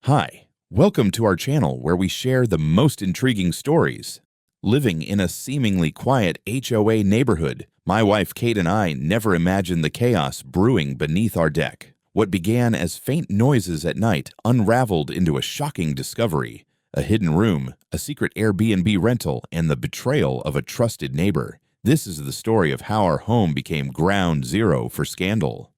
Hi, welcome to our channel where we share the most intriguing stories. Living in a seemingly quiet HOA neighborhood, my wife Kate and I never imagined the chaos brewing beneath our deck. What began as faint noises at night unraveled into a shocking discovery: a hidden room, a secret Airbnb rental, and the betrayal of a trusted neighbor. This is the story of how our home became ground zero for scandal.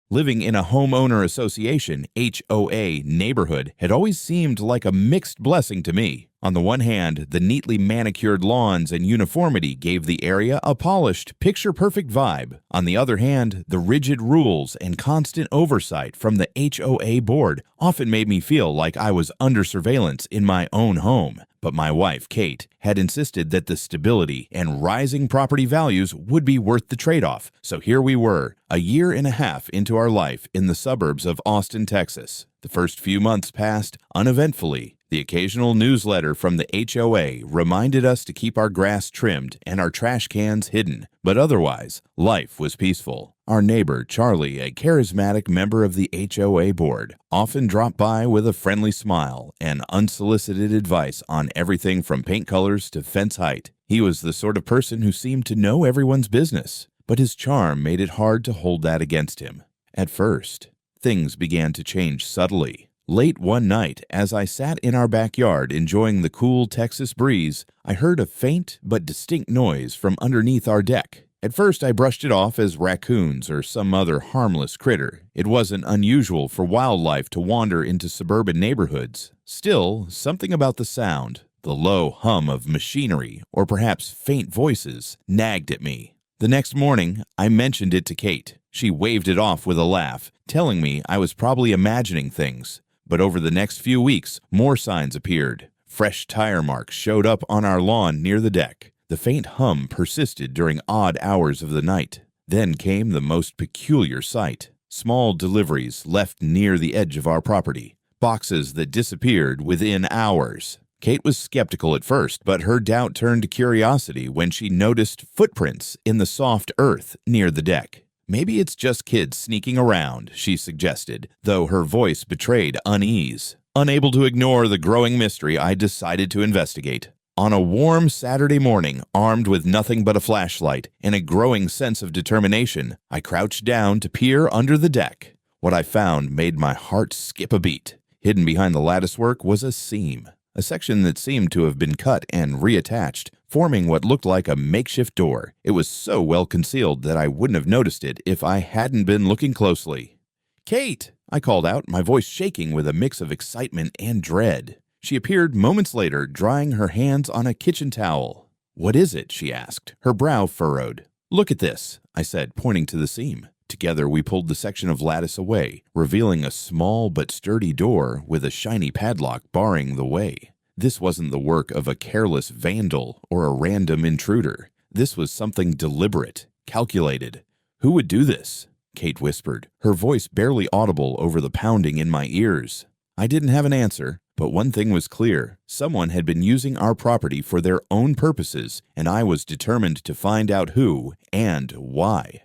Living in a homeowner association (HOA) neighborhood had always seemed like a mixed blessing to me. On the one hand, the neatly manicured lawns and uniformity gave the area a polished, picture-perfect vibe. On the other hand, the rigid rules and constant oversight from the HOA board often made me feel like I was under surveillance in my own home. But my wife, Kate, had insisted that the stability and rising property values would be worth the trade-off. So here we were, a year and a half into our life in the suburbs of Austin, Texas. The first few months passed uneventfully. The occasional newsletter from the HOA reminded us to keep our grass trimmed and our trash cans hidden, but otherwise, life was peaceful. Our neighbor, Charlie, a charismatic member of the HOA board, often dropped by with a friendly smile and unsolicited advice on everything from paint colors to fence height. He was the sort of person who seemed to know everyone's business, but his charm made it hard to hold that against him. At first, things began to change subtly. Late one night, as I sat in our backyard enjoying the cool Texas breeze, I heard a faint but distinct noise from underneath our deck. At first, I brushed it off as raccoons or some other harmless critter. It wasn't unusual for wildlife to wander into suburban neighborhoods. Still, something about the sound, the low hum of machinery, or perhaps faint voices, nagged at me. The next morning, I mentioned it to Kate. She waved it off with a laugh, telling me I was probably imagining things. But over the next few weeks, more signs appeared. Fresh tire marks showed up on our lawn near the deck. The faint hum persisted during odd hours of the night. Then came the most peculiar sight: small deliveries left near the edge of our property. Boxes that disappeared within hours. Kate was skeptical at first, but her doubt turned to curiosity when she noticed footprints in the soft earth near the deck. "Maybe it's just kids sneaking around," she suggested, though her voice betrayed unease. Unable to ignore the growing mystery, I decided to investigate. On a warm Saturday morning, armed with nothing but a flashlight and a growing sense of determination, I crouched down to peer under the deck. What I found made my heart skip a beat. Hidden behind the latticework was a seam, a section that seemed to have been cut and reattached, forming what looked like a makeshift door. It was so well concealed that I wouldn't have noticed it if I hadn't been looking closely. "Kate!" I called out, my voice shaking with a mix of excitement and dread. She appeared moments later, drying her hands on a kitchen towel. "What is it?" she asked, her brow furrowed. "Look at this," I said, pointing to the seam. Together we pulled the section of lattice away, revealing a small but sturdy door with a shiny padlock barring the way. This wasn't the work of a careless vandal or a random intruder. This was something deliberate, calculated. "Who would do this?" Kate whispered, her voice barely audible over the pounding in my ears. I didn't have an answer, but one thing was clear: someone had been using our property for their own purposes, and I was determined to find out who and why.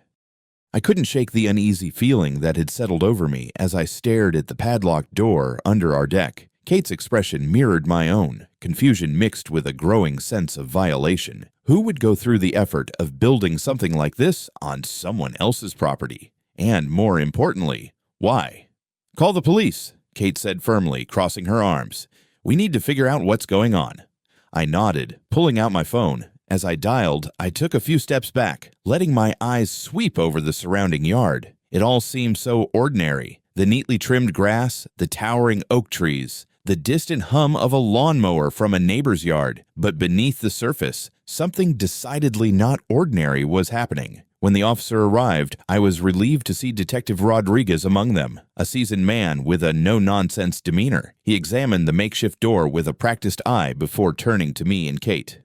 I couldn't shake the uneasy feeling that had settled over me as I stared at the padlocked door under our deck. Kate's expression mirrored my own, confusion mixed with a growing sense of violation. Who would go through the effort of building something like this on someone else's property? And more importantly, why? "Call the police," Kate said firmly, crossing her arms. "We need to figure out what's going on." I nodded, pulling out my phone. As I dialed, I took a few steps back, letting my eyes sweep over the surrounding yard. It all seemed so ordinary. The neatly trimmed grass, the towering oak trees, the distant hum of a lawnmower from a neighbor's yard. But beneath the surface, something decidedly not ordinary was happening. When the officer arrived, I was relieved to see Detective Rodriguez among them, a seasoned man with a no-nonsense demeanor. He examined the makeshift door with a practiced eye before turning to me and Kate.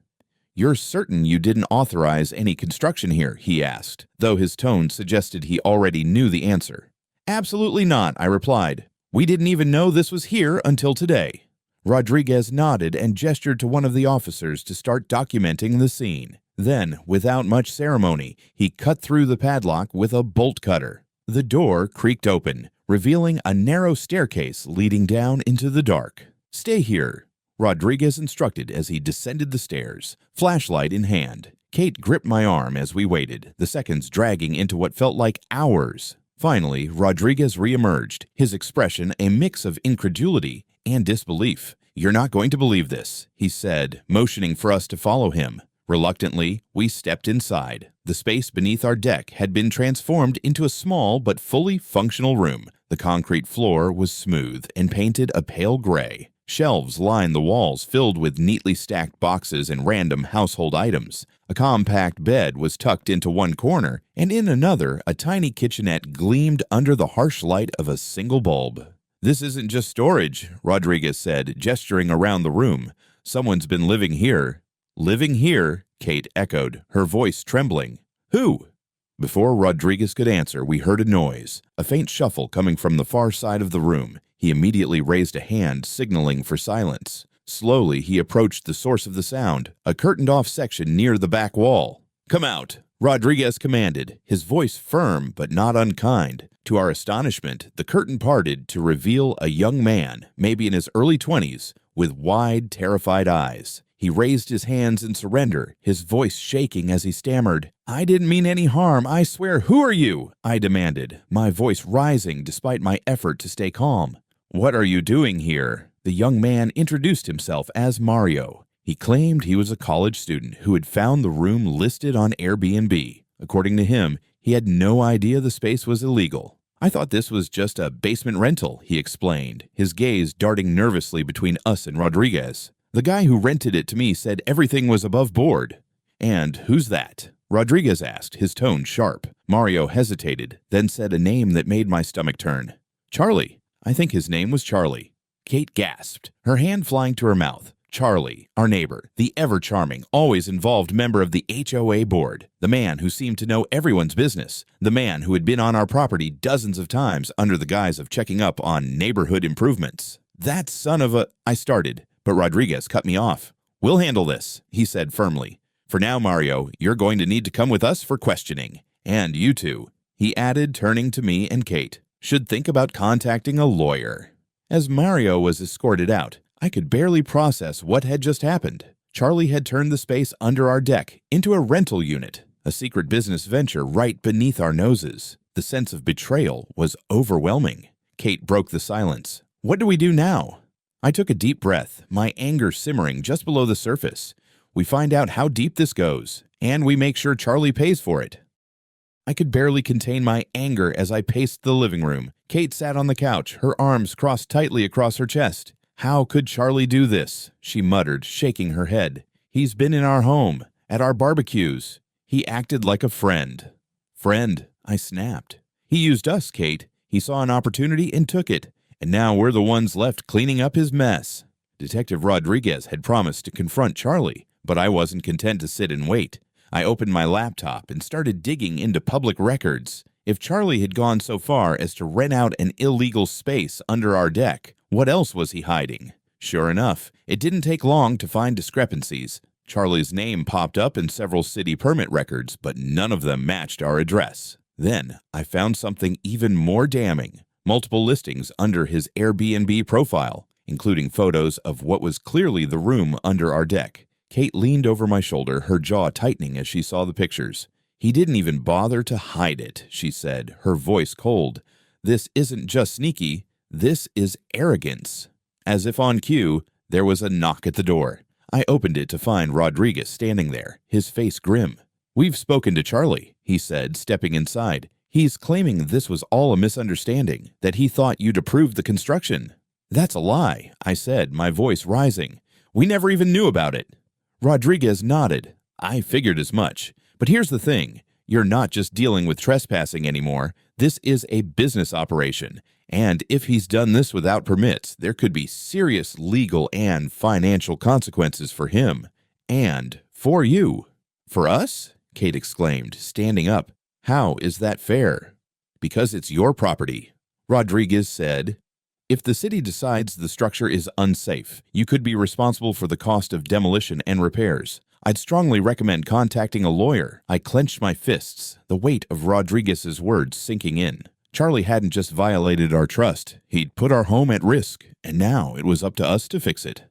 "You're certain you didn't authorize any construction here?" he asked, though his tone suggested he already knew the answer. "Absolutely not," I replied. "We didn't even know this was here until today." Rodriguez nodded and gestured to one of the officers to start documenting the scene. Then, without much ceremony, he cut through the padlock with a bolt cutter. The door creaked open, revealing a narrow staircase leading down into the dark. "Stay here," Rodriguez instructed as he descended the stairs, flashlight in hand. Kate gripped my arm as we waited, the seconds dragging into what felt like hours. Finally, Rodriguez reemerged, his expression a mix of incredulity and disbelief. "You're not going to believe this," he said, motioning for us to follow him. Reluctantly, we stepped inside. The space beneath our deck had been transformed into a small but fully functional room. The concrete floor was smooth and painted a pale gray. Shelves lined the walls filled with neatly stacked boxes and random household items. A compact bed was tucked into one corner, and in another, a tiny kitchenette gleamed under the harsh light of a single bulb. "This isn't just storage," Rodriguez said, gesturing around the room. "Someone's been living here." "Living here?" Kate echoed, her voice trembling. "Who?" Before Rodriguez could answer, we heard a noise, a faint shuffle coming from the far side of the room. He immediately raised a hand, signaling for silence. Slowly, he approached the source of the sound, a curtained-off section near the back wall. "Come out," Rodriguez commanded, his voice firm but not unkind. To our astonishment, the curtain parted to reveal a young man, maybe in his early 20s, with wide, terrified eyes. He raised his hands in surrender, his voice shaking as he stammered, "I didn't mean any harm, I swear. Who are you?" I demanded, my voice rising despite my effort to stay calm. "What are you doing here?" The young man introduced himself as Mario. He claimed he was a college student who had found the room listed on Airbnb. According to him, he had no idea the space was illegal. "I thought this was just a basement rental," he explained, his gaze darting nervously between us and Rodriguez. "The guy who rented it to me said everything was above board." "And who's that?" Rodriguez asked, his tone sharp. Mario hesitated, then said a name that made my stomach turn. "Charlie. I think his name was Charlie." Kate gasped, her hand flying to her mouth. Charlie, our neighbor, the ever-charming, always involved member of the HOA board, the man who seemed to know everyone's business, the man who had been on our property dozens of times under the guise of checking up on neighborhood improvements. "That son of a—" I started, but Rodriguez cut me off. "We'll handle this," he said firmly. "For now, Mario, you're going to need to come with us for questioning. And you two," he added, turning to me and Kate, "should think about contacting a lawyer." As Mario was escorted out, I could barely process what had just happened. Charlie had turned the space under our deck into a rental unit, a secret business venture right beneath our noses. The sense of betrayal was overwhelming. Kate broke the silence. "What do we do now?" I took a deep breath, my anger simmering just below the surface. "We find out how deep this goes, and we make sure Charlie pays for it." I could barely contain my anger as I paced the living room. Kate sat on the couch, her arms crossed tightly across her chest. "How could Charlie do this?" she muttered, shaking her head. "He's been in our home, at our barbecues. He acted like a friend." "Friend?" I snapped. "He used us, Kate. He saw an opportunity and took it. And now we're the ones left cleaning up his mess." Detective Rodriguez had promised to confront Charlie, but I wasn't content to sit and wait. I opened my laptop and started digging into public records. If Charlie had gone so far as to rent out an illegal space under our deck, what else was he hiding? Sure enough, it didn't take long to find discrepancies. Charlie's name popped up in several city permit records, but none of them matched our address. Then I found something even more damning. Multiple listings under his Airbnb profile, including photos of what was clearly the room under our deck. Kate leaned over my shoulder, her jaw tightening as she saw the pictures. "He didn't even bother to hide it," she said, her voice cold. "This isn't just sneaky, this is arrogance." As if on cue, there was a knock at the door. I opened it to find Rodriguez standing there, his face grim. "We've spoken to Charlie," he said, stepping inside. "He's claiming this was all a misunderstanding, that he thought you'd approved the construction." "That's a lie," I said, my voice rising. "We never even knew about it." Rodriguez nodded. "I figured as much. But here's the thing. You're not just dealing with trespassing anymore. This is a business operation. And if he's done this without permits, there could be serious legal and financial consequences for him. And for you." "For us?" Kate exclaimed, standing up. "How is that fair?" "Because it's your property," Rodriguez said. "If the city decides the structure is unsafe, you could be responsible for the cost of demolition and repairs. I'd strongly recommend contacting a lawyer." I clenched my fists, the weight of Rodriguez's words sinking in. Charlie hadn't just violated our trust, he'd put our home at risk, and now it was up to us to fix it.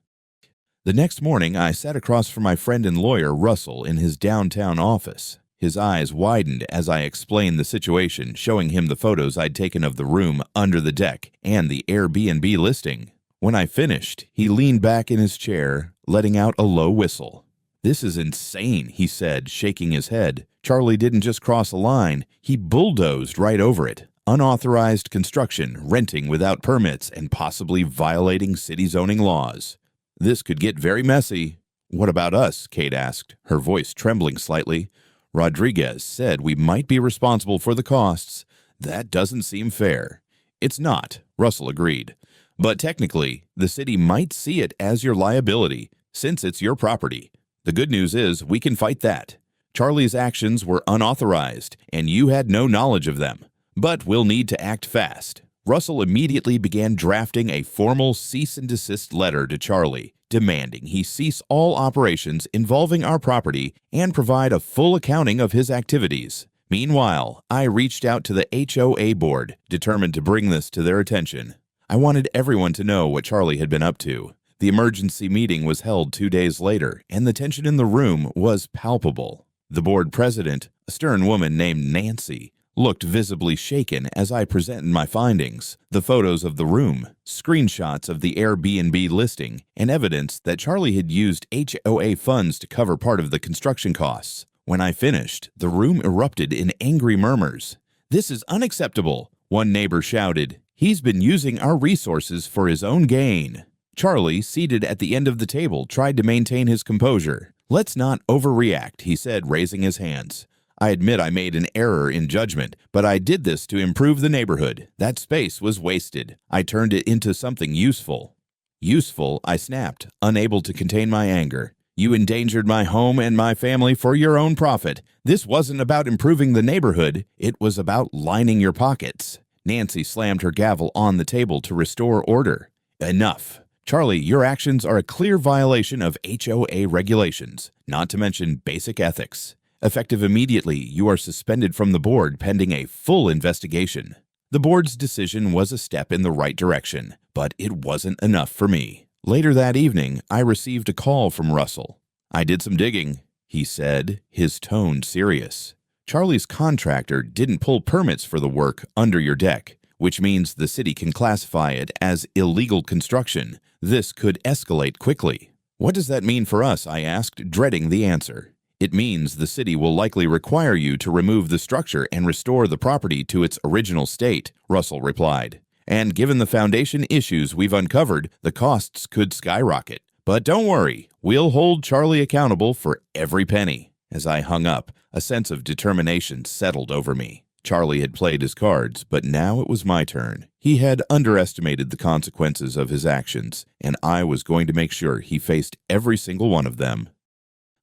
The next morning, I sat across from my friend and lawyer, Russell, in his downtown office. His eyes widened as I explained the situation, showing him the photos I'd taken of the room under the deck and the Airbnb listing. When I finished, he leaned back in his chair, letting out a low whistle. "This is insane," he said, shaking his head. "Charlie didn't just cross a line, he bulldozed right over it. Unauthorized construction, renting without permits, and possibly violating city zoning laws. This could get very messy." "What about us?" Kate asked, her voice trembling slightly. "Rodriguez said we might be responsible for the costs. That doesn't seem fair." "It's not," Russell agreed. "But technically, the city might see it as your liability, since it's your property. The good news is we can fight that. Charlie's actions were unauthorized, and you had no knowledge of them. But we'll need to act fast." Russell immediately began drafting a formal cease and desist letter to Charlie, demanding he cease all operations involving our property and provide a full accounting of his activities. Meanwhile, I reached out to the HOA board, determined to bring this to their attention. I wanted everyone to know what Charlie had been up to. The emergency meeting was held 2 days later, and the tension in the room was palpable. The board president, a stern woman named Nancy, looked visibly shaken as I presented my findings, the photos of the room, screenshots of the Airbnb listing, and evidence that Charlie had used HOA funds to cover part of the construction costs. When I finished, the room erupted in angry murmurs. "This is unacceptable," one neighbor shouted. "He's been using our resources for his own gain." Charlie, seated at the end of the table, tried to maintain his composure. "Let's not overreact," he said, raising his hands. "I admit I made an error in judgment, but I did this to improve the neighborhood. That space was wasted. I turned it into something useful." "Useful?" I snapped, unable to contain my anger. "You endangered my home and my family for your own profit. This wasn't about improving the neighborhood. It was about lining your pockets." Nancy slammed her gavel on the table to restore order. "Enough. Charlie, your actions are a clear violation of HOA regulations, not to mention basic ethics. Effective immediately, you are suspended from the board pending a full investigation." The board's decision was a step in the right direction, but it wasn't enough for me. Later that evening, I received a call from Russell. "I did some digging," he said, his tone serious. "Charlie's contractor didn't pull permits for the work under your deck, which means the city can classify it as illegal construction. This could escalate quickly." "What does that mean for us?" I asked, dreading the answer. "It means the city will likely require you to remove the structure and restore the property to its original state," Russell replied. "And given the foundation issues we've uncovered, the costs could skyrocket. But don't worry, we'll hold Charlie accountable for every penny." As I hung up, a sense of determination settled over me. Charlie had played his cards, but now it was my turn. He had underestimated the consequences of his actions, and I was going to make sure he faced every single one of them.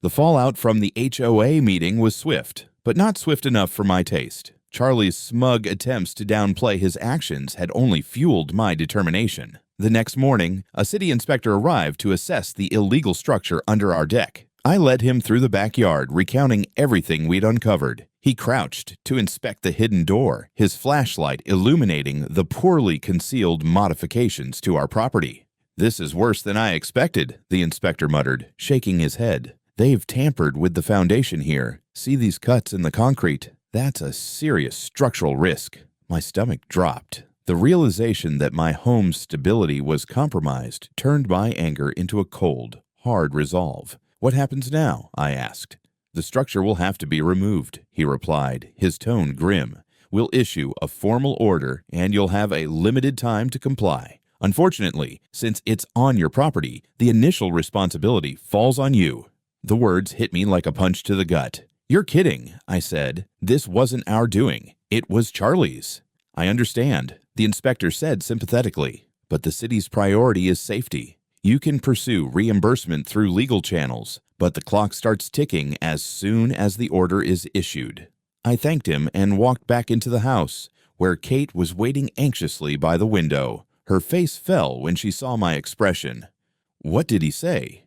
The fallout from the HOA meeting was swift, but not swift enough for my taste. Charlie's smug attempts to downplay his actions had only fueled my determination. The next morning, a city inspector arrived to assess the illegal structure under our deck. I led him through the backyard, recounting everything we'd uncovered. He crouched to inspect the hidden door, his flashlight illuminating the poorly concealed modifications to our property. "This is worse than I expected," the inspector muttered, shaking his head. "They've tampered with the foundation here. See these cuts in the concrete? That's a serious structural risk." My stomach dropped. The realization that my home's stability was compromised turned my anger into a cold, hard resolve. "What happens now?" I asked. "The structure will have to be removed," he replied, his tone grim. "We'll issue a formal order, and you'll have a limited time to comply. Unfortunately, since it's on your property, the initial responsibility falls on you." The words hit me like a punch to the gut. "You're kidding," I said. "This wasn't our doing. It was Charlie's." "I understand," the inspector said sympathetically, "but the city's priority is safety. You can pursue reimbursement through legal channels, but the clock starts ticking as soon as the order is issued." I thanked him and walked back into the house, where Kate was waiting anxiously by the window. Her face fell when she saw my expression. "What did he say?"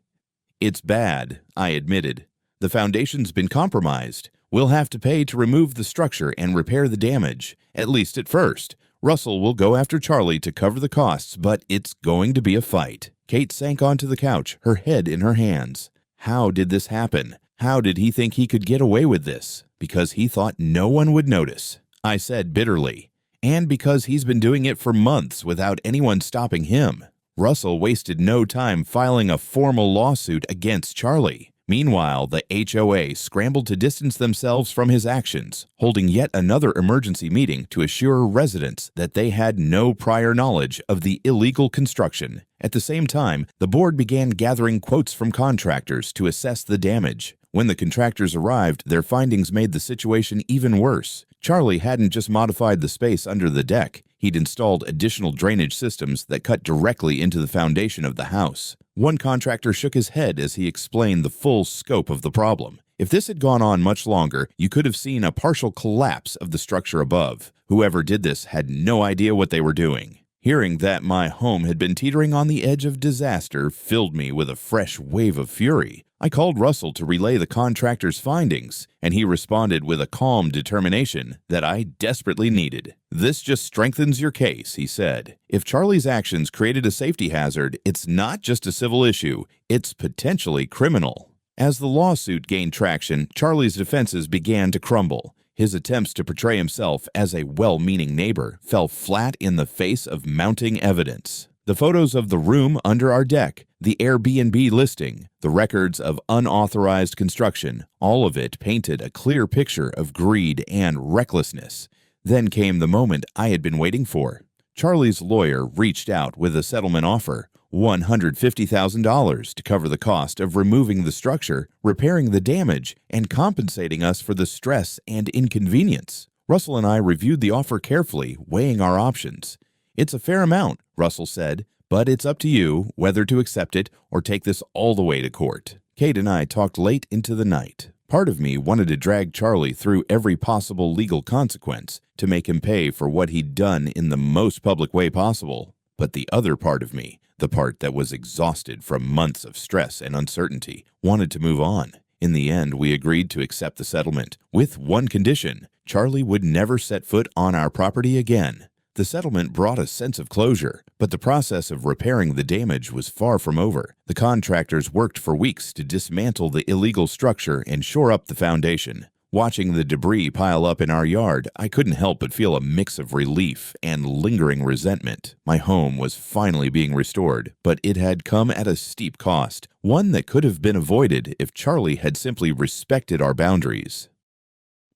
"It's bad," I admitted. "The foundation's been compromised. We'll have to pay to remove the structure and repair the damage, at least at first. Russell will go after Charlie to cover the costs, but it's going to be a fight." Kate sank onto the couch, her head in her hands. How did this happen? How did he think he could get away with this? Because he thought no one would notice, I said bitterly. And because he's been doing it for months without anyone stopping him. Russell wasted no time filing a formal lawsuit against Charlie. Meanwhile, the HOA scrambled to distance themselves from his actions, holding yet another emergency meeting to assure residents that they had no prior knowledge of the illegal construction. At the same time, the board began gathering quotes from contractors to assess the damage. When the contractors arrived, their findings made the situation even worse. Charlie hadn't just modified the space under the deck. He'd installed additional drainage systems that cut directly into the foundation of the house. One contractor shook his head as he explained the full scope of the problem. If this had gone on much longer, you could have seen a partial collapse of the structure above. Whoever did this had no idea what they were doing. Hearing that my home had been teetering on the edge of disaster filled me with a fresh wave of fury. I called Russell to relay the contractor's findings, and he responded with a calm determination that I desperately needed. "This just strengthens your case," he said. "If Charlie's actions created a safety hazard, it's not just a civil issue, it's potentially criminal." As the lawsuit gained traction, Charlie's defenses began to crumble. His attempts to portray himself as a well-meaning neighbor fell flat in the face of mounting evidence. The photos of the room under our deck, the Airbnb listing, the records of unauthorized construction, all of it painted a clear picture of greed and recklessness. Then came the moment I had been waiting for. Charlie's lawyer reached out with a settlement offer, $150,000 to cover the cost of removing the structure, repairing the damage, and compensating us for the stress and inconvenience. Russell and I reviewed the offer carefully, weighing our options. "It's a fair amount," Russell said, "but it's up to you whether to accept it or take this all the way to court." Kate and I talked late into the night. Part of me wanted to drag Charlie through every possible legal consequence to make him pay for what he'd done in the most public way possible. But the other part of me, the part that was exhausted from months of stress and uncertainty, wanted to move on. In the end, we agreed to accept the settlement, with one condition: Charlie would never set foot on our property again. The settlement brought a sense of closure, but the process of repairing the damage was far from over. The contractors worked for weeks to dismantle the illegal structure and shore up the foundation. Watching the debris pile up in our yard, I couldn't help but feel a mix of relief and lingering resentment. My home was finally being restored, but it had come at a steep cost, one that could have been avoided if Charlie had simply respected our boundaries.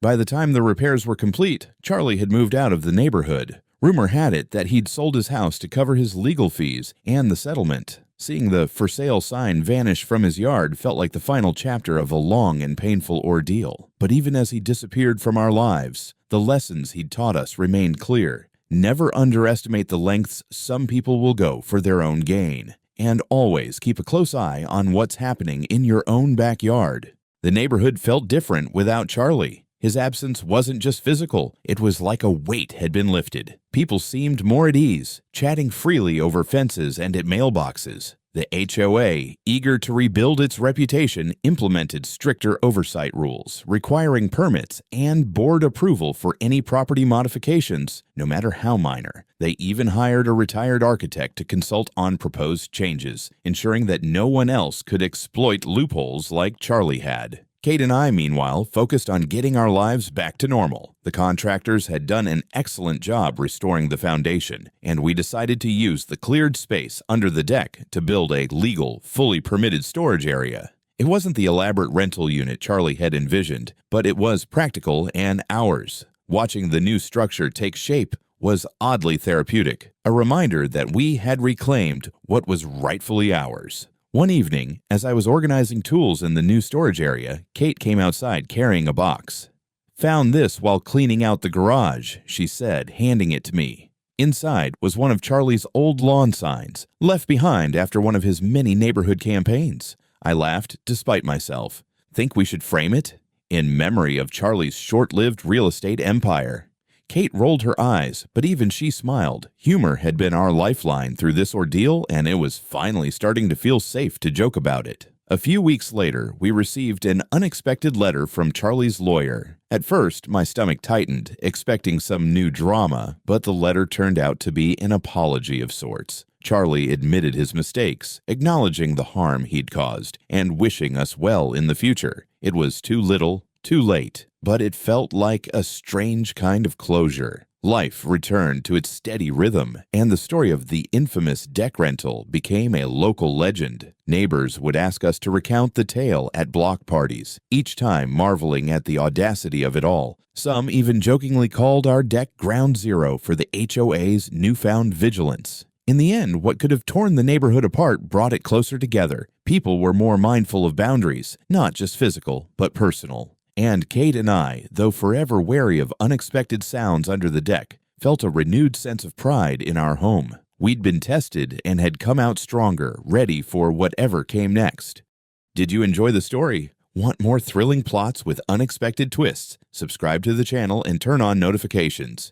By the time the repairs were complete, Charlie had moved out of the neighborhood. Rumor had it that he'd sold his house to cover his legal fees and the settlement. Seeing the "for sale" sign vanish from his yard felt like the final chapter of a long and painful ordeal. But even as he disappeared from our lives, the lessons he'd taught us remained clear. Never underestimate the lengths some people will go for their own gain. And always keep a close eye on what's happening in your own backyard. The neighborhood felt different without Charlie. His absence wasn't just physical, it was like a weight had been lifted. People seemed more at ease, chatting freely over fences and at mailboxes. The HOA, eager to rebuild its reputation, implemented stricter oversight rules, requiring permits and board approval for any property modifications, no matter how minor. They even hired a retired architect to consult on proposed changes, ensuring that no one else could exploit loopholes like Charlie had. Kate and I, meanwhile, focused on getting our lives back to normal. The contractors had done an excellent job restoring the foundation, and we decided to use the cleared space under the deck to build a legal, fully permitted storage area. It wasn't the elaborate rental unit Charlie had envisioned, but it was practical and ours. Watching the new structure take shape was oddly therapeutic, a reminder that we had reclaimed what was rightfully ours. One evening, as I was organizing tools in the new storage area, Kate came outside carrying a box. "Found this while cleaning out the garage," she said, handing it to me. Inside was one of Charlie's old lawn signs, left behind after one of his many neighborhood campaigns. I laughed despite myself. "Think we should frame it?" In memory of Charlie's short-lived real estate empire. Kate rolled her eyes, but even she smiled. Humor had been our lifeline through this ordeal, and it was finally starting to feel safe to joke about it. A few weeks later, we received an unexpected letter from Charlie's lawyer. At first, my stomach tightened, expecting some new drama, but the letter turned out to be an apology of sorts. Charlie admitted his mistakes, acknowledging the harm he'd caused, and wishing us well in the future. It was too little, too late, but it felt like a strange kind of closure. Life returned to its steady rhythm, and the story of the infamous deck rental became a local legend. Neighbors would ask us to recount the tale at block parties, each time marveling at the audacity of it all. Some even jokingly called our deck ground zero for the HOA's newfound vigilance. In the end, what could have torn the neighborhood apart brought it closer together. People were more mindful of boundaries, not just physical, but personal. And Kate and I, though forever wary of unexpected sounds under the deck, felt a renewed sense of pride in our home. We'd been tested and had come out stronger, ready for whatever came next. Did you enjoy the story? Want more thrilling plots with unexpected twists? Subscribe to the channel and turn on notifications.